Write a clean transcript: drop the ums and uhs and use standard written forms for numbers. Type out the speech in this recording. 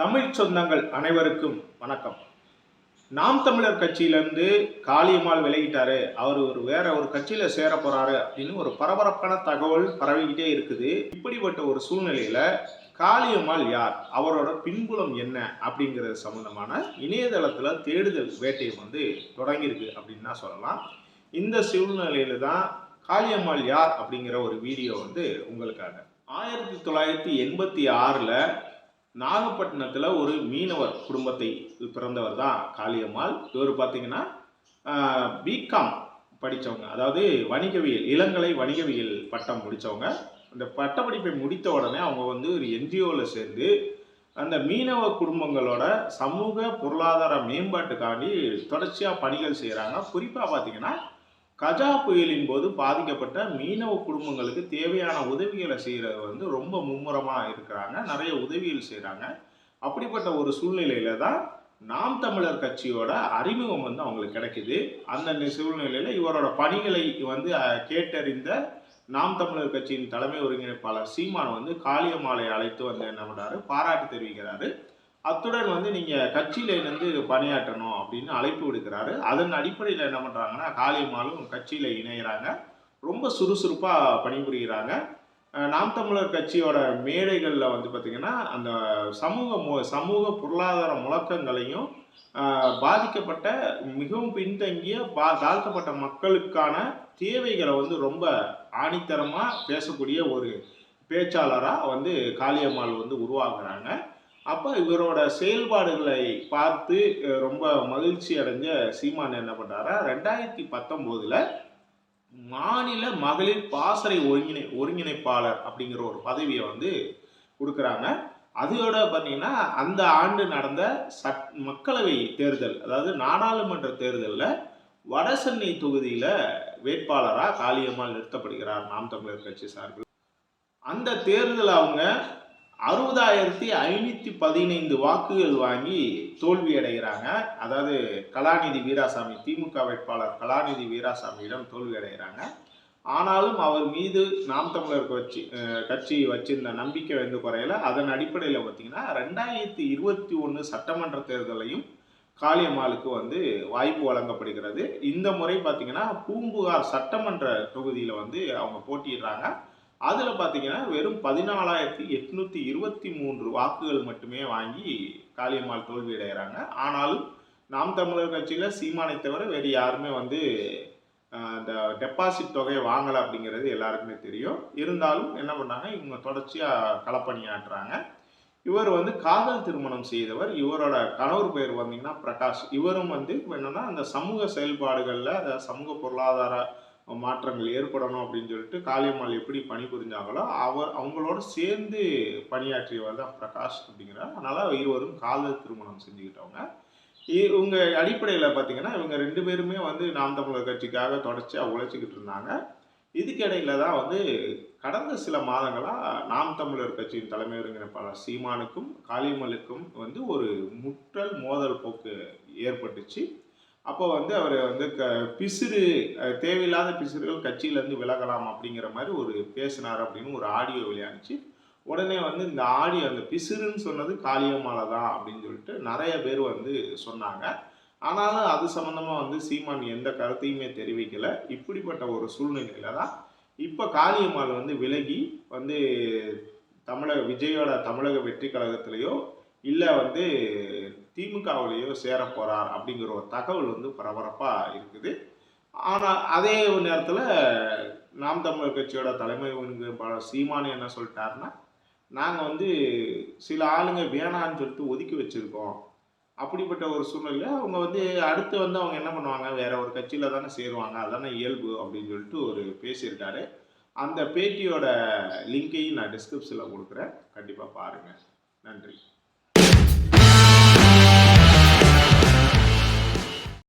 தமிழ் சொந்தங்கள் அனைவருக்கும் வணக்கம். நாம் தமிழர் கட்சியிலிருந்து காளியம்மாள் விலகிட்டாரு, அவர் வேற ஒரு கட்சியில சேர போறாரு அப்படின்னு ஒரு பரபரப்பான தகவல் பரவிக்கிட்டே இருக்குது. இப்படிப்பட்ட ஒரு சூழ்நிலையில காளியம்மாள் யார், அவரோட பின்புலம் என்ன அப்படிங்கிறது சம்பந்தமான இணையதளத்துல தேடுதல் வேட்டையை தொடங்கியிருக்கு அப்படின்னு தான் சொல்லலாம். இந்த சூழ்நிலையில தான் காளியம்மாள் யார் அப்படிங்கிற ஒரு வீடியோ உங்களுக்காக. 1986ல் நாகப்பட்டினத்தில் ஒரு மீனவர் குடும்பத்தை பிறந்தவர் தான் காளியம்மாள். இவர் பார்த்தீங்கன்னா பிகாம் படித்தவங்க, அதாவது வணிகவியல், இளங்கலை வணிகவியல் பட்டம் முடித்தவங்க. அந்த பட்டப்படிப்பை முடித்த உடனே அவங்க ஒரு என்ஜிஓவில் சேர்ந்து அந்த மீனவ குடும்பங்களோட சமூக பொருளாதார மேம்பாட்டுக்காண்டி தொடர்ச்சியாக பணிகள் செய்கிறாங்க. குறிப்பாக பார்த்தீங்கன்னா கஜா புயலின் போது பாதிக்கப்பட்ட மீனவ குடும்பங்களுக்கு தேவையான உதவிகளை செய்கிறது ரொம்ப மும்முரமாக இருக்கிறாங்க. நிறைய உதவிகள் செய்கிறாங்க. அப்படிப்பட்ட ஒரு சூழ்நிலையில தான் நாம் தமிழர் கட்சியோட அறிமுகம் அவங்களுக்கு கிடைக்குது. அந்த சூழ்நிலையில் இவரோட பணிகளை கேட்டறிந்த நாம் தமிழர் கட்சியின் தலைமை ஒருங்கிணைப்பாளர் சீமான் காளியம்மாளை அழைத்து என்ன பண்ணுறாரு, பாராட்டு தெரிவிக்கிறாரு. அத்துடன் நீங்கள் கட்சியில இருந்து பணியாற்றணும் அப்படின்னு அழைப்பு விடுக்கிறாரு. அதன் அடிப்படையில் என்ன பண்ணுறாங்கன்னா காளியம்மாளும் கட்சியில் இணைகிறாங்க. ரொம்ப சுறுசுறுப்பாக பணிபுரிகிறாங்க. நாம் தமிழர் கட்சியோட மேடைகளில் பார்த்தீங்கன்னா அந்த சமூக பொருளாதார முழக்கங்களையும் பாதிக்கப்பட்ட மிகவும் பின்தங்கிய தாழ்த்தப்பட்ட மக்களுக்கான தேவைகளை ரொம்ப ஆணித்தரமாக பேசக்கூடிய ஒரு பேச்சாளராக காளியம்மாள் உருவாக்குறாங்க. அப்போ இவரோட செயல்பாடுகளை பார்த்து ரொம்ப மகிழ்ச்சி அடைஞ்ச சீமான் என்ன பண்ணுறாரா, 2019ல் மாநில மகளிர் பாசறை ஒருங்கிணைப்பாளர் அப்படிங்கிற ஒரு பதவியை கொடுக்குறாங்க. அதோட பார்த்தீங்கன்னா அந்த ஆண்டு நடந்த மக்களவை தேர்தல், அதாவது நாடாளுமன்ற தேர்தலில் வடசென்னை தொகுதியில் வேட்பாளராக காளியம்மாள் நிறுத்தப்படுகிறார் நாம் தமிழர் கட்சி சார்பில். அந்த தேர்தல் அவங்க 60,515 வாக்குகள் வாங்கி தோல்வி அடைகிறாங்க. அதாவது கலாநிதி வீராசாமி, திமுக வேட்பாளர் கலாநிதி வீராசாமியிடம் தோல்வி அடைகிறாங்க. ஆனாலும் அவர் மீது நாம் தமிழர் கட்சி வச்சிருந்த நம்பிக்கை குறையல. அதன் அடிப்படையில் பார்த்தீங்கன்னா 2021 சட்டமன்ற தேர்தலையும் காளியம்மாளுக்கு வாய்ப்பு வழங்கப்படுகிறது. இந்த முறை பார்த்தீங்கன்னா பூம்புகார் சட்டமன்ற தொகுதியில் அவங்க போட்டியிடுறாங்க. அதில் பார்த்தீங்கன்னா வெறும் 14,823 வாக்குகள் மட்டுமே வாங்கி காளியம்மாள் தோல்வி அடைகிறாங்க. ஆனாலும் நாம் தமிழர் கட்சியில் சீமானை தவிர வேறு யாருமே அந்த டெபாசிட் தொகையை வாங்கலை அப்படிங்கிறது எல்லாருக்குமே தெரியும். இருந்தாலும் என்ன பண்ணாங்க, இவங்க தொடர்ச்சியாக களப்பணியாற்றுறாங்க. இவர் காதல் திருமணம் செய்தவர். இவரோட கணவர் பெயர் பார்த்தீங்கன்னா பிரகாஷ். இவரும் என்னன்னா அந்த சமூக செயல்பாடுகளில் சமூக பொருளாதார மாற்றங்கள் ஏற்படணும் அப்படின்னு சொல்லிட்டு காளியம்மாள் எப்படி பணிபுரிஞ்சாங்களோ அவங்களோட சேர்ந்து பணியாற்றியவர் தான் பிரகாஷ் அப்படிங்கிறார். அதனால் இருவரும் காதல் திருமணம் செஞ்சுக்கிட்டவங்க. இவங்க அடிப்படையில் பார்த்தீங்கன்னா இவங்க 2 பேருமே நாம் தமிழர் கட்சிக்காக தொடர்ச்சியாக உழைச்சிக்கிட்டு இருந்தாங்க. இதுக்கிடையில் தான் கடந்த சில மாதங்களாக நாம் தமிழர் கட்சியின் தலைமை ஒருங்கிணைப்பாளர் சீமானுக்கும் காளியம்மாளுக்கும் ஒரு முட்டல் மோதல் போக்கு ஏற்பட்டுச்சு. அப்போ அவர் பிசிறு, தேவையில்லாத பிசிறுகள் கட்சியிலேருந்து விலகலாம் அப்படிங்கிற மாதிரி ஒரு பேசினார் அப்படின்னு ஒரு ஆடியோ வெளியானுச்சு. உடனே இந்த ஆடியோ, அந்த பிசிறுன்னு சொன்னது காளியம்மாளை தான் அப்படின்னு சொல்லிட்டு நிறைய பேர் சொன்னாங்க. ஆனாலும் அது சம்மந்தமாக சீமான் எந்த கருத்தையுமே தெரிவிக்கலை. இப்படிப்பட்ட ஒரு சூழ்நிலையில தான் இப்போ காளியம்மாள் விலகி விஜயோட தமிழக வெற்றி கழகத்திலேயோ இல்லை திமுகவிலேயோ சேர போறார் அப்படிங்கிற ஒரு தகவல் பரபரப்பாக இருக்குது. ஆனால் அதே நேரத்தில் நாம் தமிழர் கட்சியோட தலைமை ஒருங்கிணைப்பாளர் சீமானு என்ன சொல்லிட்டாருன்னா, நாங்கள் சில ஆளுங்க வேணான்னு சொல்லிட்டு ஒதுக்கி வச்சுருக்கோம். அப்படிப்பட்ட ஒரு சூழ்நிலை அவங்க அடுத்து அவங்க என்ன பண்ணுவாங்க, வேற ஒரு கட்சியில் தானே சேருவாங்க, அதானே இயல்பு அப்படின்னு சொல்லிட்டு ஒரு பேசியிருக்காரு. அந்த பேட்டியோட லிங்கையும் நான் டிஸ்கிரிப்ஷனில் கொடுக்குறேன், கண்டிப்பாக பாருங்கள். நன்றி.